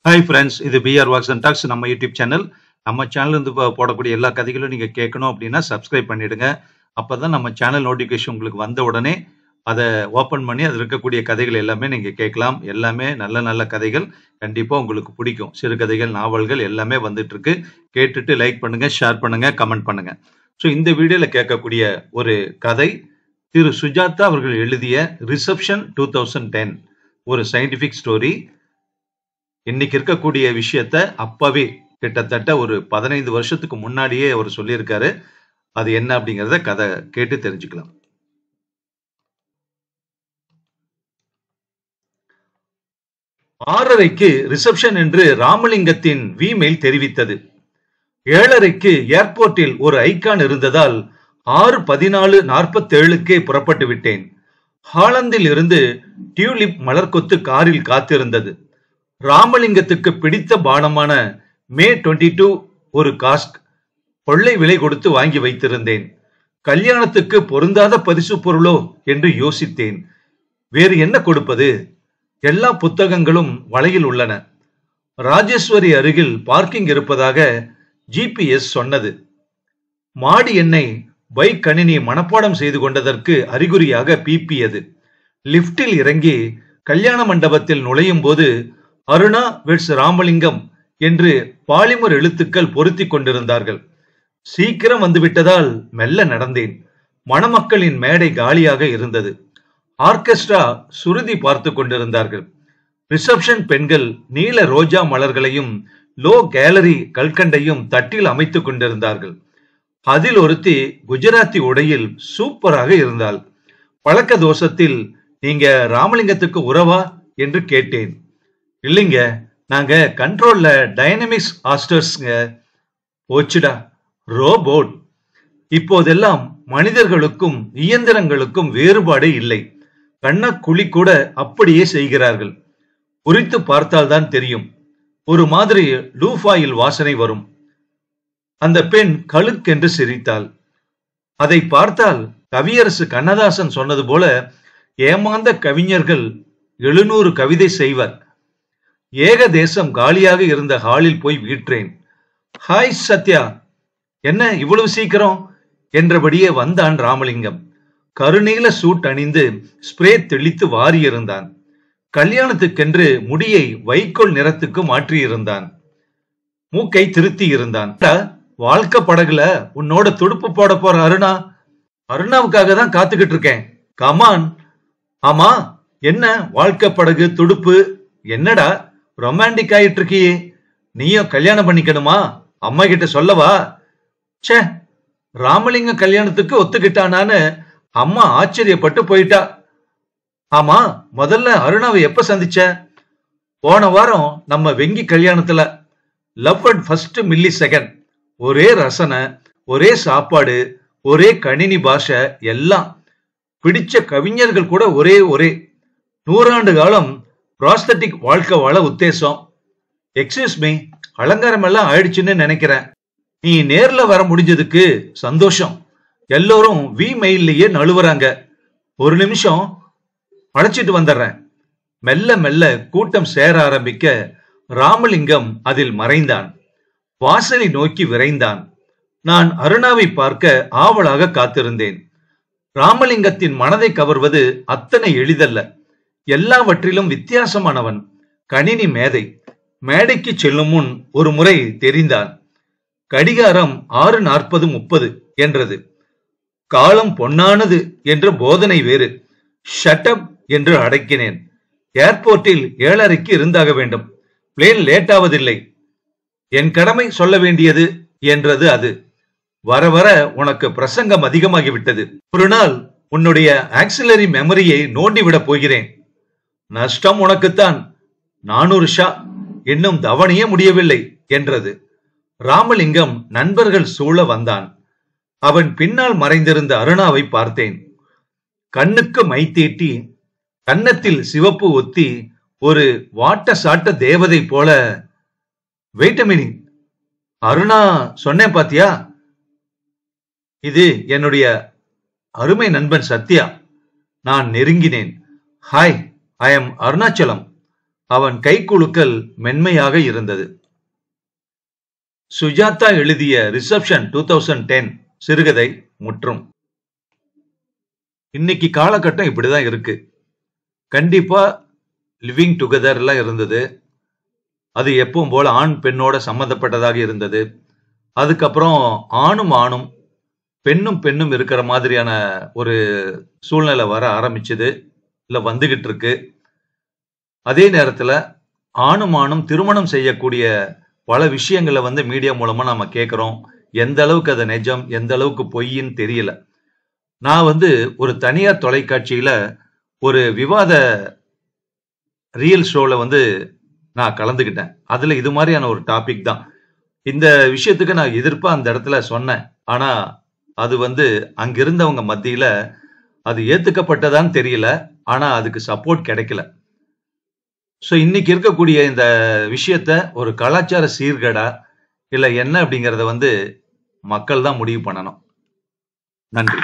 Hi friends, இது PR walks and tax நம்ம YouTube channel. நம்ம சேனல் இருந்து போடக்கூடிய எல்லா கதைகளும் நீங்கள் கேட்கணும் அப்படின்னா சப்ஸ்கிரைப் பண்ணிடுங்க. அப்போ தான் நம்ம சேனல் நோட்டிஃபிகேஷன் உங்களுக்கு வந்த உடனே அதை ஓப்பன் பண்ணி அதில் இருக்கக்கூடிய கதைகள் எல்லாமே நீங்கள் கேட்கலாம். எல்லாமே நல்ல நல்ல கதைகள், கண்டிப்பாக உங்களுக்கு பிடிக்கும். சிறுகதைகள், நாவல்கள் எல்லாமே வந்துட்டு இருக்கு. கேட்டுட்டு லைக் பண்ணுங்க, ஷேர் பண்ணுங்க, கமெண்ட் பண்ணுங்க. ஸோ இந்த வீடியோவில் கேட்கக்கூடிய ஒரு கதை திரு சுஜாதா அவர்கள் எழுதிய ரிசப்ஷன் 2010, ஒரு சயின்டிஃபிக் ஸ்டோரி. இன்னைக்கு இருக்கக்கூடிய விஷயத்த அப்பவே கிட்டத்தட்ட ஒரு 15 வருஷத்துக்கு முன்னாடியே அவர் சொல்லியிருக்காரு. அது என்ன அப்படிங்கறத கதை கேட்டு தெரிஞ்சுக்கலாம். 6:30க்கு ரிசப்ஷன் என்று ராமலிங்கத்தின் விமெயில் தெரிவித்தது. 7:30க்கு ஏர்போர்ட்டில் ஒரு ஐகான் இருந்ததால் 6:14:47க்கே புறப்பட்டு விட்டேன். ஹாலந்தில் இருந்து டியூலிப் மலர்கொத்து காரில் காத்திருந்தது. ராமலிங்கத்துக்கு பிடித்த பானமான மே 22 ஒரு காஸ்க் கொள்ளை விலை கொடுத்து வாங்கி வைத்திருந்தேன். கல்யாணத்துக்கு பொருந்தாத பரிசு பொருளோ என்று யோசித்தேன். வேறு என்ன கொடுப்பது? எல்லா புத்தகங்களும் வலையில் உள்ளன. ராஜேஸ்வரி அருகில் பார்க்கிங் இருப்பதாக GPS சொன்னது. மாடி எண்ணை பைக் கணினி மனப்பாடம் செய்து கொண்டதற்கு அறிகுறியாக பீப்பியது. லிப்டில் இறங்கி கல்யாண மண்டபத்தில் நுழையும் போது அருணா வெட்ஸ் ராமலிங்கம் என்று பாலிமர் எழுத்துக்கள் பொருத்தி கொண்டிருந்தார்கள். சீக்கிரம் வந்துவிட்டதால் மெல்ல நடந்தேன். மணமக்களின் மேடை காலியாக இருந்தது. ஆர்கெஸ்ட்ரா சுருதி பார்த்து கொண்டிருந்தார்கள். ரிசப்ஷன் பெண்கள் நீல ரோஜா மலர்களையும் லோ கேலரி கல்கண்டையும் தட்டில் அமைத்துக் கொண்டிருந்தார்கள். அதில் ஒருத்தி குஜராத்தி உடையில் சூப்பராக இருந்தாள். பழக்க தோஷத்தில், நீங்க ராமலிங்கத்துக்கு உறவா என்று கேட்டேன். இல்லைங்க, நாங்க கண்ட்ரோல்ல டைனமிக்ஸ் ஆஸ்டர்ஸ்ங்க. போச்சுடா, ரோபோட். இப்போதெல்லாம் மனிதர்களுக்கும் இயந்திரங்களுக்கும் வேறுபாடு இல்லை. கண்ணக்குழி கூட அப்படியே செய்கிறார்கள். குறித்து பார்த்தால்தான் தெரியும். ஒரு மாதிரி லூஃபாயில் வாசனை வரும். அந்த பெண் கழுக்கென்று சிரித்தாள். அதை பார்த்தால் கவியரசு கண்ணதாசன் சொன்னது போல ஏமாந்த கவிஞர்கள் 700 கவிதை செய்வர். ஏக தேசம் காலியாக இருந்த ஹாலில் போய் வீற்றேன். ஹாய் சத்யா, என்ன இவ்வளவு சீக்கிரம் என்றபடியே வந்தான் ராமலிங்கம். கருநீல சூட் அணிந்து ஸ்ப்ரே தெளித்து வாரியிருந்தான். கல்யாணத்துக்கென்று முடியை வைக்கோல் நிறத்துக்கு மாற்றியிருந்தான். மூக்கை திருத்தி இருந்தான். வாழ்க்கை படகுல உன்னோட துடுப்பு போட போற அருணா. அருணாவுக்காக தான் காத்துக்கிட்டு இருக்கேன். கமான். ஆமா, என்ன வாழ்க்கை படகு துடுப்பு? என்னடா ரொமான்டிக் ஆயிட்டு இருக்கியே? நீயும் கல்யாணம் பண்ணிக்கணுமா? அம்மா கிட்ட சொல்லவா? சே, ராமலிங்க கல்யாணத்துக்கு ஒத்துக்கிட்டானான்னு அம்மா ஆச்சரியப்பட்டு போயிட்டா. ஆமா, முதல்ல அருணாவை எப்ப சந்திச்ச? போன வாரம் நம்ம வெங்கி கல்யாணத்துல. Love at first milli second. ஒரே ரசனை, ஒரே சாப்பாடு, ஒரே கணினி பாஷை, எல்லாம். பிடிச்ச கவிஞர்கள் கூட ஒரே 100 காலம் ப்ராஸ்தட்டிக் வாழ்க்கை வாழ உத்தேசம். எக்ஸ்கியூஸ் மீ, அலங்காரம் எல்லாம் ஆயிடுச்சுன்னு நினைக்கிறேன். நீ நேர்ல வர முடிஞ்சதுக்கு சந்தோஷம். எல்லோரும் விமெயிலேயே நழுவுறாங்க. ஒரு நிமிஷம் அழைச்சிட்டு வந்துடுறேன். மெல்ல மெல்ல கூட்டம் சேர ஆரம்பிக்க ராமலிங்கம் அதில் மறைந்தான். வாசலை நோக்கி விரைந்தான். நான் அருணாவை பார்க்க ஆவலாக காத்திருந்தேன். ராமலிங்கத்தின் மனதை கவர்வது அத்தனை எளிதல்ல. எல்லாவற்றிலும் வித்தியாசமானவன். கணினி மேதை. மேடைக்கு செல்லும் முன் ஒரு முறை தெரிந்தான். கடிகாரம் 6:40:30 என்றது. காலம் பொன்னானது என்ற போதனை வேறு. ஷட்டப் என்று அடக்கினேன். ஏர்போர்ட்டில் 7:30க்கு இருந்தாக வேண்டும். Plane late ஆவதில்லை. என் கடமை சொல்ல வேண்டியது என்றது அது. வர வர உனக்கு பிரசங்கம் அதிகமாகிவிட்டது. ஒரு நாள் உன்னுடைய ஆக்சிலரி மெமரியை நோண்டிவிடப் போகிறேன். நஷ்டம் உனக்குத்தான். 400 ஷா. இன்னும் தவணையே முடியவில்லை என்றது. ராமலிங்கம் நண்பர்கள் சூழ வந்தான். அவன் பின்னால் மறைந்திருந்த அருணாவை பார்த்தேன். கண்ணுக்கு மை தீட்டி, கன்னத்தில் சிவப்பு ஒத்தி, ஒரு வாட்ட சாட்ட தேவதை போல. வெயிட் அ மினிட், அருணா சொன்னேன் பாத்தியா? இது என்னுடைய அருமை நண்பன் சத்யா. நான் நெருங்கினேன். Hi, I am Arunachalam. அவன் கைக்குலுக்கல் மென்மையாக இருந்தது. சுஜாதா எழுதிய ரிசப்ஷன் 2010 சிறுகதை முற்றும். இன்னைக்கு காலகட்டம் இப்படிதான் இருக்கு. கண்டிப்பா லிவிங் டுகெதர் எல்லாம் இருந்தது. அது எப்பவும் போல ஆண் பெண்ணோட சம்பந்தப்பட்டதாக இருந்தது. அதுக்கப்புறம் ஆணும் பெண்ணும் பெண்ணும் இருக்கிற மாதிரியான ஒரு சூழ்நிலை வர ஆரம்பிச்சது, இல்ல வந்துகிட்டு இருக்கு. அதே நேரத்துல ஆணும் திருமணம் செய்யக்கூடிய பல விஷயங்களை மீடியா மூலமா நாம கேட்கிறோம். எந்த அளவுக்கு அது நிஜம், எந்த அளவுக்கு பொய்ன்னு தெரியல. நான் ஒரு தனியார் தொலைக்காட்சியில ஒரு விவாத ரியல் ஷோல நான் கலந்துகிட்டேன். அதுல இது மாதிரியான ஒரு டாபிக் தான். இந்த விஷயத்துக்கு நான் எதிர்ப்பா அந்த இடத்துல சொன்னேன். ஆனா அது அங்கிருந்தவங்க மத்தியில அது ஏத்துக்கப்பட்டதான்னு தெரியல. ஆனா அதுக்கு சப்போர்ட் கிடைக்கல. சோ இன்னைக்கு இருக்கக்கூடிய இந்த விஷயத்த ஒரு கலாச்சார சீர்கேடா இல்ல என்ன அப்படிங்கறத மக்கள் தான் முடிவு பண்ணணும். நன்றி.